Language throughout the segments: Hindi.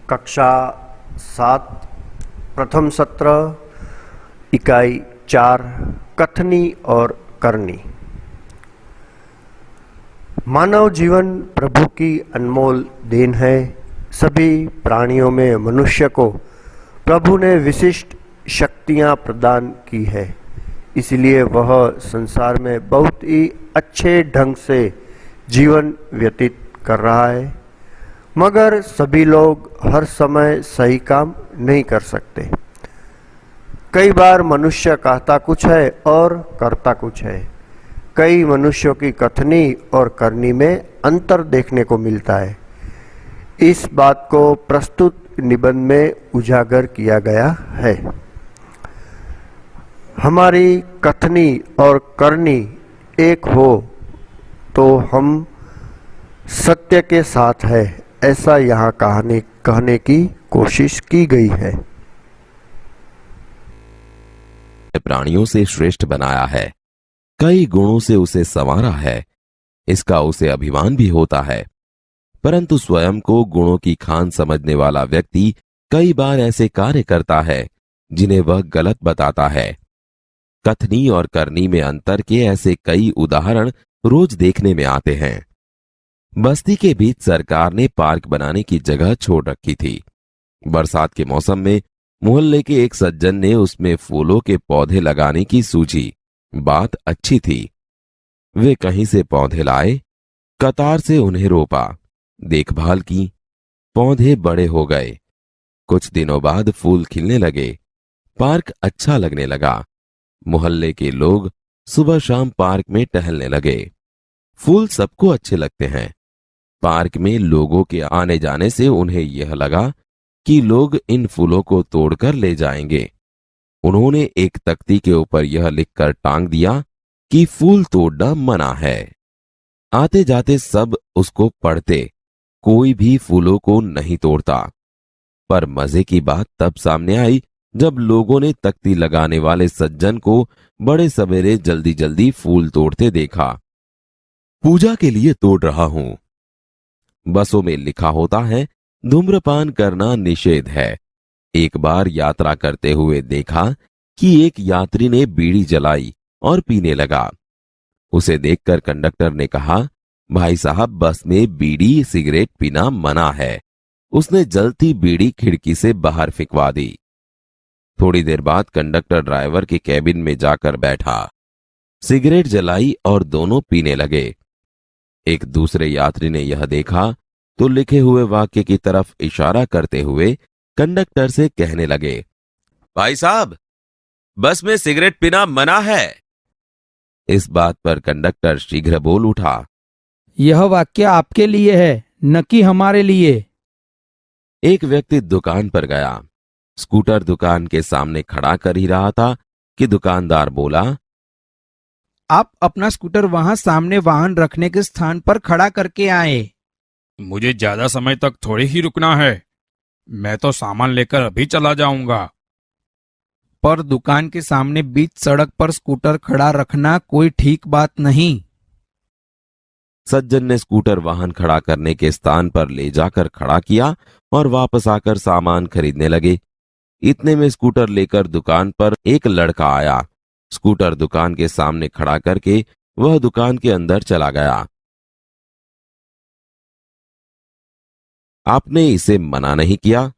कक्षा 7 प्रथम सत्र इकाई 4 कथनी और करनी। मानव जीवन प्रभु की अनमोल देन है। सभी प्राणियों में मनुष्य को प्रभु ने विशिष्ट शक्तियां प्रदान की है, इसलिए वह संसार में बहुत ही अच्छे ढंग से जीवन व्यतीत कर रहा है। मगर सभी लोग हर समय सही काम नहीं कर सकते। कई बार मनुष्य कहता कुछ है और करता कुछ है। कई मनुष्यों की कथनी और करनी में अंतर देखने को मिलता है। इस बात को प्रस्तुत निबंध में उजागर किया गया है। हमारी कथनी और करनी एक हो तो हम सत्य के साथ है, ऐसा यहाँ कहने की कोशिश की गई है। प्राणियों से श्रेष्ठ बनाया है, कई गुणों से उसे संवारा है, इसका उसे अभिमान भी होता है। परंतु स्वयं को गुणों की खान समझने वाला व्यक्ति कई बार ऐसे कार्य करता है जिन्हें वह गलत बताता है। कथनी और करनी में अंतर के ऐसे कई उदाहरण रोज देखने में आते हैं। बस्ती के बीच सरकार ने पार्क बनाने की जगह छोड़ रखी थी। बरसात के मौसम में मोहल्ले के एक सज्जन ने उसमें फूलों के पौधे लगाने की सूझी। बात अच्छी थी। वे कहीं से पौधे लाए, कतार से उन्हें रोपा, देखभाल की, पौधे बड़े हो गए। कुछ दिनों बाद फूल खिलने लगे, पार्क अच्छा लगने लगा। मोहल्ले के लोग सुबह शाम पार्क में टहलने लगे। फूल सबको अच्छे लगते हैं। पार्क में लोगों के आने जाने से उन्हें यह लगा कि लोग इन फूलों को तोड़कर ले जाएंगे। उन्होंने एक तख्ती के ऊपर यह लिखकर टांग दिया कि फूल तोड़ना मना है। आते जाते सब उसको पढ़ते, कोई भी फूलों को नहीं तोड़ता। पर मजे की बात तब सामने आई जब लोगों ने तख्ती लगाने वाले सज्जन को बड़े सवेरे जल्दी जल्दी फूल तोड़ते देखा। पूजा के लिए तोड़ रहा हूं। बसों में लिखा होता है धूम्रपान करना निषेध है। एक बार यात्रा करते हुए देखा कि एक यात्री ने बीड़ी जलाई और पीने लगा। उसे देखकर कंडक्टर ने कहा, भाई साहब, बस में बीड़ी सिगरेट पीना मना है। उसने जलती बीड़ी खिड़की से बाहर फेंकवा दी। थोड़ी देर बाद कंडक्टर ड्राइवर के कैबिन में जाकर बैठा, सिगरेट जलाई और दोनों पीने लगे। एक दूसरे यात्री ने यह देखा तो लिखे हुए वाक्य की तरफ इशारा करते हुए कंडक्टर से कहने लगे, भाई साहब, बस में सिगरेट पीना मना है। इस बात पर कंडक्टर शीघ्र बोल उठा, यह वाक्य आपके लिए है, न कि हमारे लिए। एक व्यक्ति दुकान पर गया। स्कूटर दुकान के सामने खड़ा कर ही रहा था कि दुकानदार बोला, आप अपना स्कूटर वहां सामने वाहन रखने के स्थान पर खड़ा करके आए। मुझे ज्यादा समय तक थोड़ी ही रुकना है, मैं तो सामान लेकर अभी चला जाऊंगा। पर दुकान के सामने बीच सड़क पर स्कूटर खड़ा रखना कोई ठीक बात नहीं। सज्जन ने स्कूटर वाहन खड़ा करने के स्थान पर ले जाकर खड़ा किया और वापस आकर सामान खरीदने लगे। इतने में स्कूटर लेकर दुकान पर एक लड़का आया। स्कूटर दुकान के सामने खड़ा करके वह दुकान के अंदर चला गया। आपने इसे मना नहीं किया?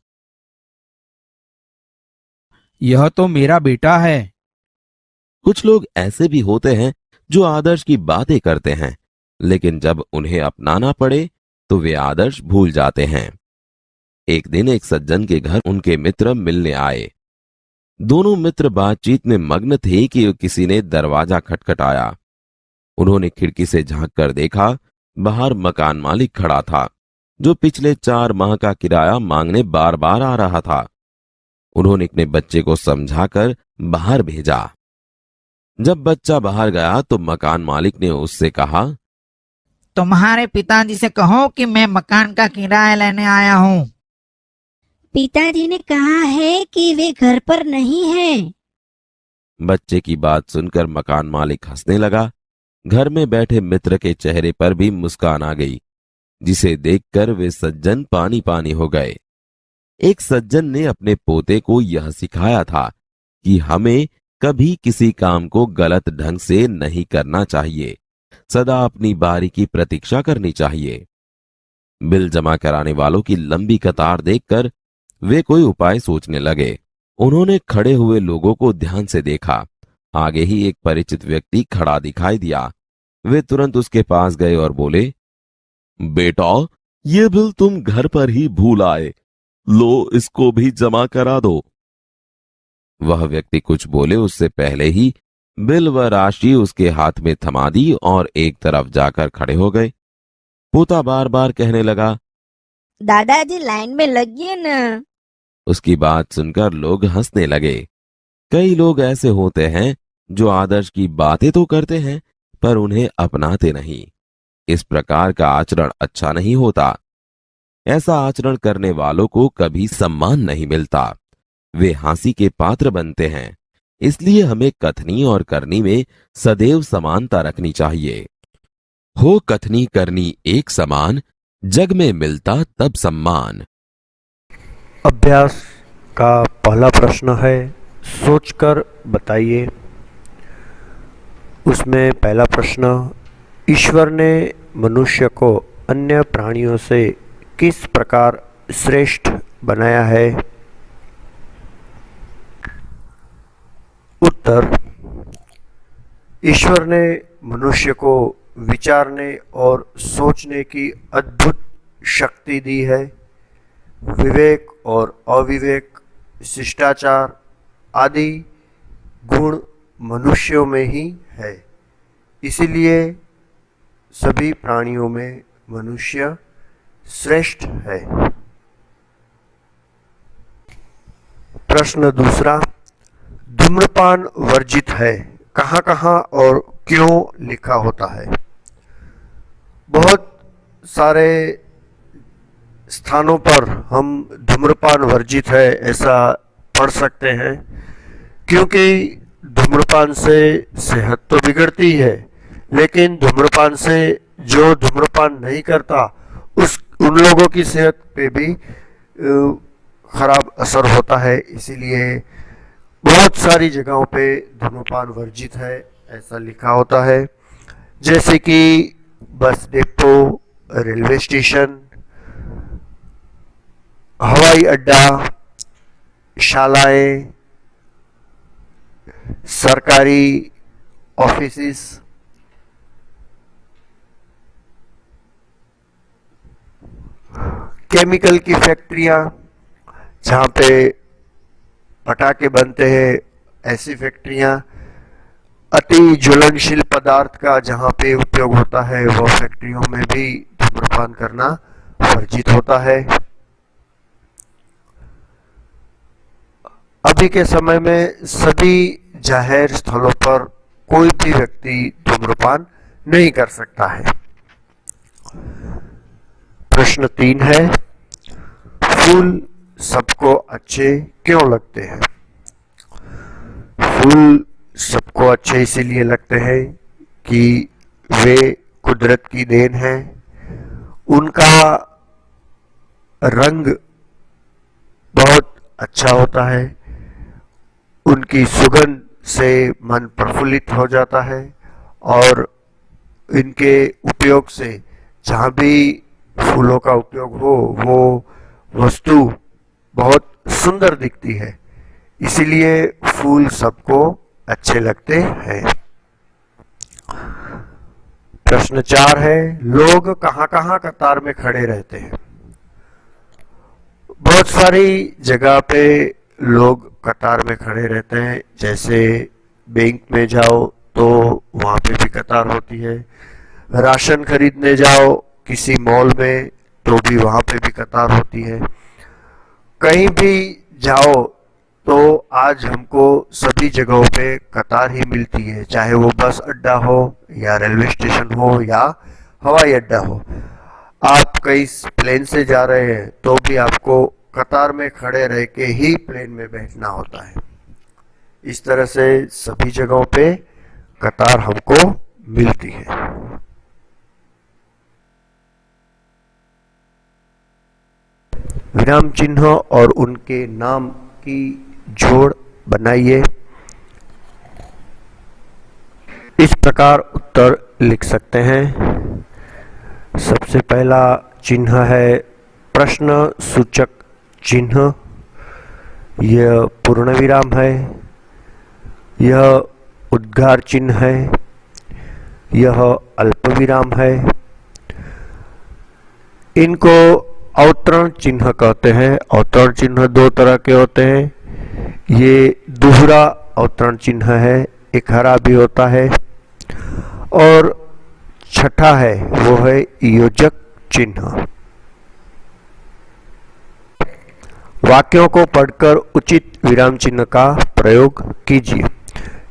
यह तो मेरा बेटा है। कुछ लोग ऐसे भी होते हैं जो आदर्श की बातें करते हैं, लेकिन जब उन्हें अपनाना पड़े तो वे आदर्श भूल जाते हैं। एक दिन एक सज्जन के घर उनके मित्र मिलने आए। दोनों मित्र बातचीत में मग्न थे कि किसी ने दरवाजा खटखटाया। उन्होंने खिड़की से झांक कर देखा, बाहर मकान मालिक खड़ा था, जो पिछले 4 माह का किराया मांगने बार बार आ रहा था। उन्होंने अपने बच्चे को समझाकर बाहर भेजा। जब बच्चा बाहर गया तो मकान मालिक ने उससे कहा, तुम्हारे पिताजी से कहो कि मैं मकान का किराया लेने आया हूँ। पिताजी ने कहा है कि वे घर पर नहीं हैं। बच्चे की बात सुनकर मकान मालिक हंसने लगा। घर में बैठे मित्र के चेहरे पर भी मुस्कान आ गई, जिसे देखकर वे सज्जन पानी पानी हो गए। एक सज्जन ने अपने पोते को यह सिखाया था कि हमें कभी किसी काम को गलत ढंग से नहीं करना चाहिए, सदा अपनी बारी की प्रतीक्षा करनी चाहिए। बिल जमा कराने वालों की लंबी कतार देखकर वे कोई उपाय सोचने लगे। उन्होंने खड़े हुए लोगों को ध्यान से देखा। आगे ही एक परिचित व्यक्ति खड़ा दिखाई दिया। वे तुरंत उसके पास गए और बोले, बेटा, ये बिल तुम घर पर ही भूल आए, लो इसको भी जमा करा दो। वह व्यक्ति कुछ बोले उससे पहले ही बिल व राशि उसके हाथ में थमा दी और एक तरफ जाकर खड़े हो गए। पोता बार बार कहने लगा, दादाजी लाइन में लगिए ना। उसकी बात सुनकर लोग हंसने लगे। कई लोग ऐसे होते हैं जो आदर्श की बातें तो करते हैं पर उन्हें अपनाते नहीं। इस प्रकार का आचरण अच्छा नहीं होता। ऐसा आचरण करने वालों को कभी सम्मान नहीं मिलता, वे हंसी के पात्र बनते हैं। इसलिए हमें कथनी और करनी में सदैव समानता रखनी चाहिए। हो कथनी करनी एक समान, जग में मिलता तब सम्मान। अभ्यास का पहला प्रश्न है, सोचकर बताइए। उसमें पहला प्रश्न, ईश्वर ने मनुष्य को अन्य प्राणियों से किस प्रकार श्रेष्ठ बनाया है? उत्तर, ईश्वर ने मनुष्य को विचारने और सोचने की अद्भुत शक्ति दी है। विवेक और अविवेक, शिष्टाचार आदि गुण मनुष्यों में ही है। इसीलिए सभी प्राणियों में मनुष्य श्रेष्ठ है। प्रश्न दूसरा, धूम्रपान वर्जित है, कहाँ कहाँ और क्यों लिखा होता है? बहुत सारे स्थानों पर हम धूम्रपान वर्जित है ऐसा पढ़ सकते हैं, क्योंकि धूम्रपान से सेहत तो बिगड़ती है, लेकिन धूम्रपान से जो धूम्रपान नहीं करता उन लोगों की सेहत पे भी खराब असर होता है। इसीलिए बहुत सारी जगहों पे धूम्रपान वर्जित है ऐसा लिखा होता है, जैसे कि बस डिपो, रेलवे स्टेशन, हवाई अड्डा, शालाएं, सरकारी ऑफिसेस, केमिकल की फैक्ट्रियां जहाँ पे पटाखे बनते हैं, ऐसी फैक्ट्रियां, अति ज्वलनशील पदार्थ का जहाँ पे उपयोग होता है वो फैक्ट्रियों में भी धूम्रपान करना वर्जित होता है। अभी के समय में सभी जाहिर स्थलों पर कोई भी व्यक्ति धूम्रपान नहीं कर सकता है। प्रश्न 3 है, फूल सबको अच्छे क्यों लगते हैं? फूल सबको अच्छे इसीलिए लगते हैं कि वे कुदरत की देन है। उनका रंग बहुत अच्छा होता है, उनकी सुगंध से मन प्रफुल्लित हो जाता है और इनके उपयोग से जहाँ भी फूलों का उपयोग हो वो वस्तु बहुत सुंदर दिखती है। इसीलिए फूल सबको अच्छे लगते हैं। प्रश्न 4 है, लोग कहाँ कहाँ कतार में खड़े रहते हैं? बहुत सारी जगह पे लोग कतार में खड़े रहते हैं। जैसे बैंक में जाओ तो वहाँ पे भी कतार होती है, राशन खरीदने जाओ किसी मॉल में तो भी वहाँ पे भी कतार होती है। कहीं भी जाओ तो आज हमको सभी जगहों पे कतार ही मिलती है, चाहे वो बस अड्डा हो या रेलवे स्टेशन हो या हवाई अड्डा हो। आप कहीं प्लेन से जा रहे हैं तो भी आपको कतार में खड़े रह के ही प्लेन में बैठना होता है। इस तरह से सभी जगहों पे कतार हमको मिलती है। विराम चिन्ह और उनके नाम की जोड़ बनाइए। इस प्रकार उत्तर लिख सकते हैं। सबसे पहला चिन्ह है प्रश्न सूचक चिन्ह, यह पूर्ण विराम है, यह उद्गार चिन्ह है, यह अल्प विराम है। इनको अवतरण चिन्ह कहते हैं। अवतरण चिन्ह दो तरह के होते हैं। ये दोहरा अवतरण चिन्ह है, एक हरा भी होता है, और छठा है वो है योजक चिन्ह। वाक्यों को पढ़कर उचित विराम चिन्ह का प्रयोग कीजिए।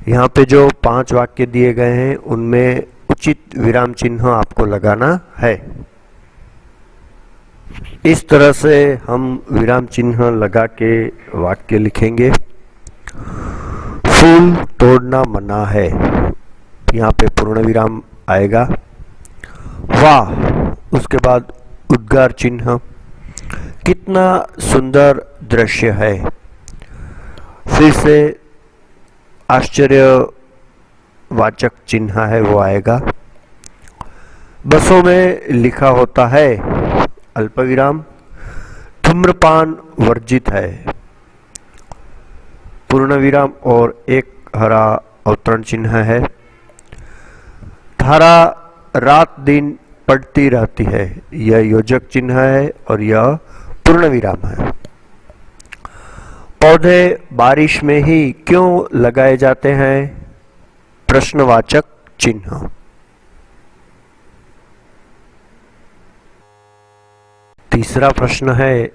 यहाँ पे जो 5 वाक्य दिए गए हैं उनमें उचित विराम चिन्ह आपको लगाना है। इस तरह से हम विराम चिन्ह लगा के वाक्य लिखेंगे। फूल तोड़ना मना है, यहाँ पे पूर्ण विराम आएगा। वाह, उसके बाद उद्गार चिन्ह, कितना सुंदर दृश्य है। फिर से आश्चर्यवाचक चिन्ह है वो आएगा। बसों में लिखा होता है अल्प विराम, धूम्रपान वर्जित है, पूर्ण विराम और एक हरा अवतरण चिन्ह है। धारा रात दिन पड़ती रहती है, यह योजक चिन्ह है और यह पूर्ण विराम है। पौधे बारिश में ही क्यों लगाए जाते हैं? प्रश्नवाचक चिन्ह। तीसरा प्रश्न है,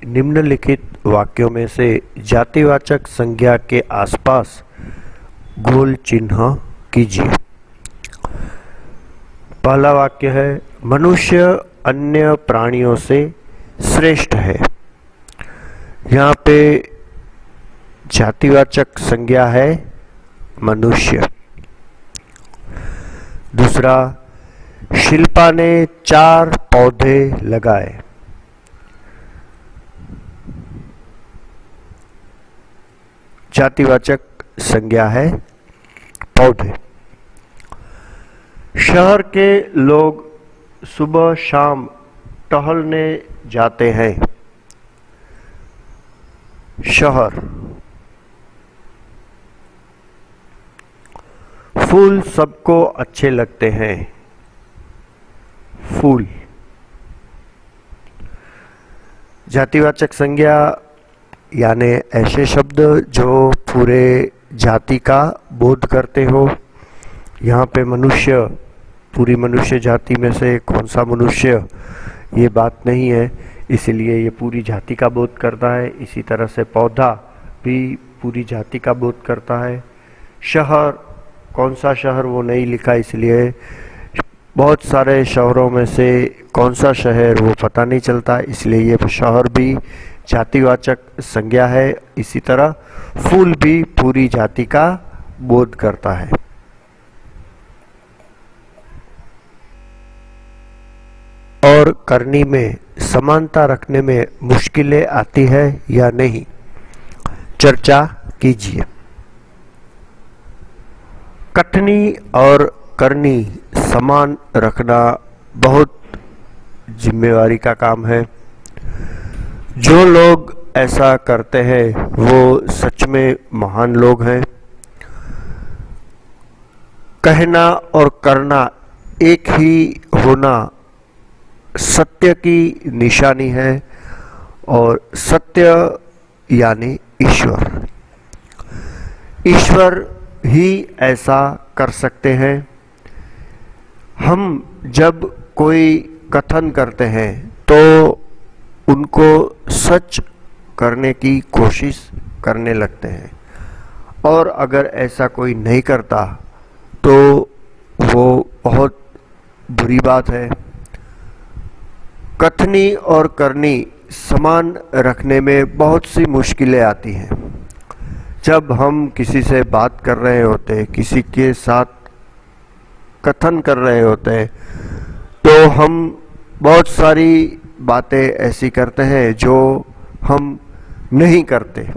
निम्नलिखित वाक्यों में से जातिवाचक संज्ञा के आसपास गोल चिन्ह कीजिए। पहला वाक्य है, मनुष्य अन्य प्राणियों से श्रेष्ठ है। यहाँ पे जातिवाचक संज्ञा है मनुष्य। दूसरा, शिल्पा ने 4 पौधे लगाए। जातिवाचक संज्ञा है पौधे। शहर के लोग सुबह शाम टहलने जाते हैं। शहर। फूल सबको अच्छे लगते हैं। फूल। जातिवाचक संज्ञा यानी ऐसे शब्द जो पूरे जाति का बोध करते हो। यहाँ पे मनुष्य, पूरी मनुष्य जाति में से कौन सा मनुष्य, ये बात नहीं है, इसलिए ये पूरी जाति का बोध करता है। इसी तरह से पौधा भी पूरी जाति का बोध करता है। शहर, कौन सा शहर वो नहीं लिखा, इसलिए बहुत सारे शहरों में से कौन सा शहर वो पता नहीं चलता, इसलिए ये शहर भी जातिवाचक संज्ञा है। इसी तरह फूल भी पूरी जाति का बोध करता है। और करनी में समानता रखने में मुश्किलें आती है या नहीं, चर्चा कीजिए। कथनी और करनी समान रखना बहुत जिम्मेवारी का काम है। जो लोग ऐसा करते हैं वो सच में महान लोग हैं। कहना और करना एक ही होना सत्य की निशानी है, और सत्य यानी ईश्वर। ईश्वर ही ऐसा कर सकते हैं। हम जब कोई कथन करते हैं तो उनको सच करने की कोशिश करने लगते हैं, और अगर ऐसा कोई नहीं करता तो वो बहुत बुरी बात है। कथनी और करनी समान रखने में बहुत सी मुश्किलें आती हैं। जब हम किसी से बात कर रहे होते हैं, किसी के साथ कथन कर रहे होते हैं, तो हम बहुत सारी बातें ऐसी करते हैं जो हम नहीं करते।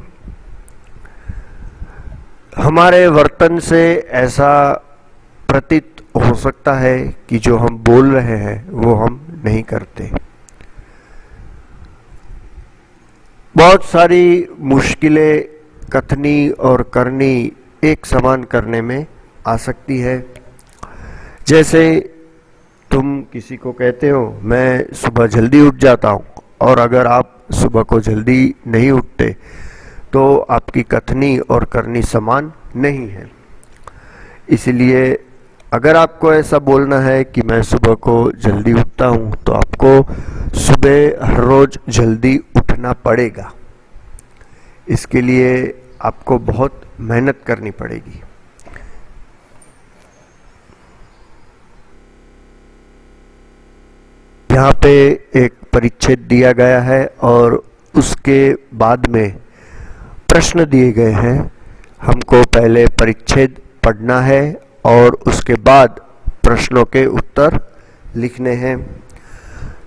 हमारे वर्तन से ऐसा प्रतीत हो सकता है कि जो हम बोल रहे हैं वो हम नहीं करते। बहुत सारी मुश्किलें कथनी और करनी एक समान करने में आ सकती है। जैसे तुम किसी को कहते हो मैं सुबह जल्दी उठ जाता हूँ, और अगर आप सुबह को जल्दी नहीं उठते तो आपकी कथनी और करनी समान नहीं है। इसलिए अगर आपको ऐसा बोलना है कि मैं सुबह को जल्दी उठता हूँ, तो आपको सुबह हर रोज जल्दी उठना पड़ेगा। इसके लिए आपको बहुत मेहनत करनी पड़ेगी। यहाँ पे एक परिच्छेद दिया गया है और उसके बाद में प्रश्न दिए गए हैं। हमको पहले परिच्छेद पढ़ना है और उसके बाद प्रश्नों के उत्तर लिखने हैं।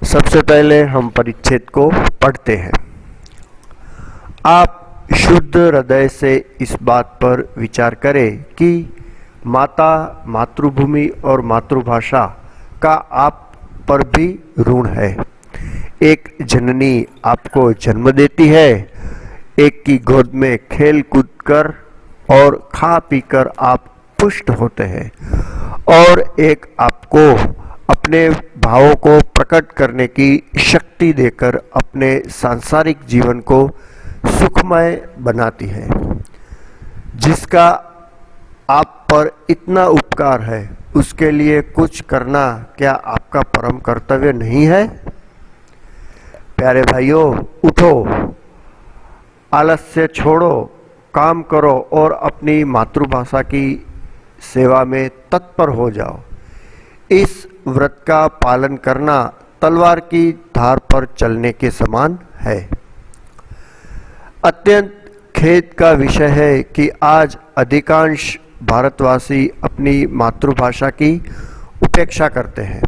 सबसे पहले हम परिच्छेद को पढ़ते हैं। आप शुद्ध हृदय से इस बात पर विचार करें कि माता, मातृभूमि और मातृभाषा का आप पर भी ऋण है। एक जननी आपको जन्म देती है, एक की गोद में खेल कूद कर और खा पीकर आप पुष्ट होते हैं, और एक आपको अपने भावों को प्रकट करने की शक्ति देकर अपने सांसारिक जीवन को सुखमय बनाती है। जिसका आप पर इतना उपकार है, उसके लिए कुछ करना क्या आपका परम कर्तव्य नहीं है? प्यारे भाइयों, उठो, आलस्य छोड़ो, काम करो और अपनी मातृभाषा की सेवा में तत्पर हो जाओ। इस व्रत का पालन करना तलवार की धार पर चलने के समान है। अत्यंत खेद का विषय है कि आज अधिकांश भारतवासी अपनी मातृभाषा की उपेक्षा करते हैं।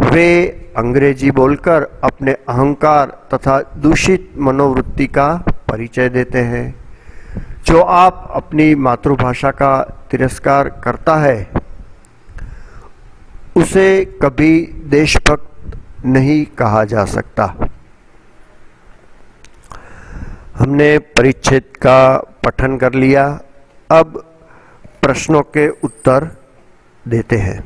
वे अंग्रेजी बोलकर अपने अहंकार तथा दूषित मनोवृत्ति का परिचय देते हैं। जो आप अपनी मातृभाषा का तिरस्कार करता है, उसे कभी देशभक्त नहीं कहा जा सकता। हमने परिच्छेद का पठन कर लिया। अब प्रश्नों के उत्तर देते हैं।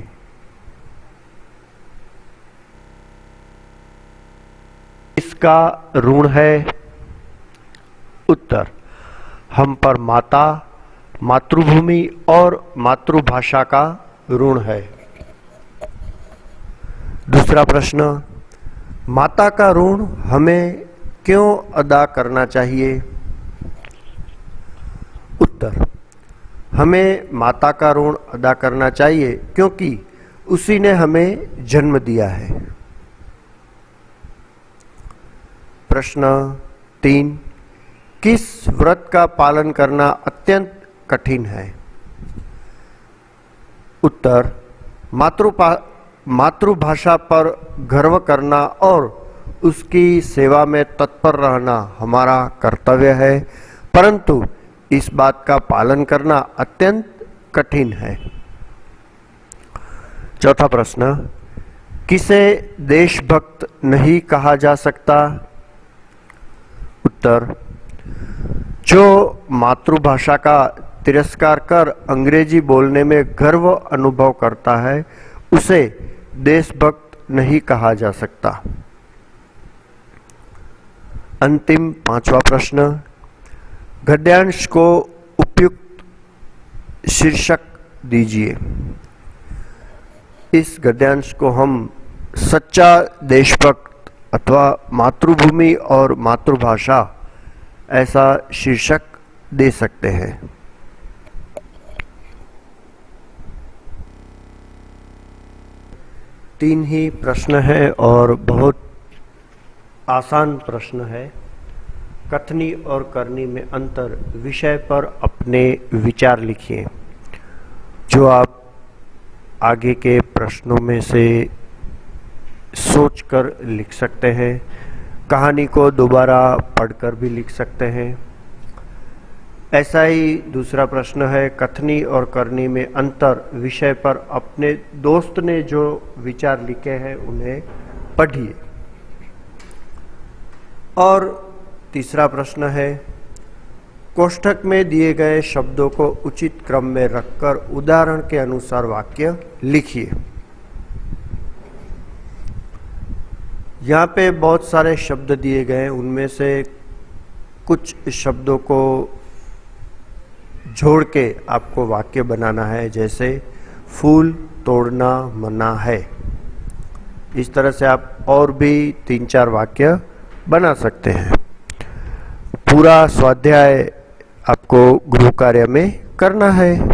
इसका ऋण है। उत्तर, हम पर माता, मातृभूमि और मातृभाषा का ऋण है। दूसरा प्रश्न, माता का ऋण हमें क्यों अदा करना चाहिए? उत्तर, हमें माता का ऋण अदा करना चाहिए क्योंकि उसी ने हमें जन्म दिया है। प्रश्न 3, किस व्रत का पालन करना अत्यंत कठिन है? उत्तर, मातृभाषा पर गर्व करना और उसकी सेवा में तत्पर रहना हमारा कर्तव्य है, परंतु इस बात का पालन करना अत्यंत कठिन है। चौथा प्रश्न, किसे देशभक्त नहीं कहा जा सकता? उत्तर, जो मातृभाषा का तिरस्कार कर अंग्रेजी बोलने में गर्व अनुभव करता है, उसे देशभक्त नहीं कहा जा सकता। अंतिम 5वां प्रश्न, गद्यांश को उपयुक्त शीर्षक दीजिए। इस गद्यांश को हम सच्चा देशभक्त अथवा मातृभूमि और मातृभाषा ऐसा शीर्षक दे सकते हैं। तीन ही प्रश्न है और बहुत आसान प्रश्न है। कथनी और करनी में अंतर विषय पर अपने विचार लिखिए। जो आप आगे के प्रश्नों में से सोचकर लिख सकते हैं, कहानी को दोबारा पढ़कर भी लिख सकते हैं। ऐसा ही दूसरा प्रश्न है, कथनी और करनी में अंतर विषय पर अपने दोस्त ने जो विचार लिखे हैं उन्हें पढ़िए। और तीसरा प्रश्न है, कोष्ठक में दिए गए शब्दों को उचित क्रम में रखकर उदाहरण के अनुसार वाक्य लिखिए। यहाँ पे बहुत सारे शब्द दिए गए हैं, उनमें से कुछ शब्दों को जोड़ के आपको वाक्य बनाना है, जैसे फूल तोड़ना मना है। इस तरह से आप और भी 3-4 वाक्य बना सकते हैं। पूरा स्वाध्याय आपको गृह कार्य में करना है।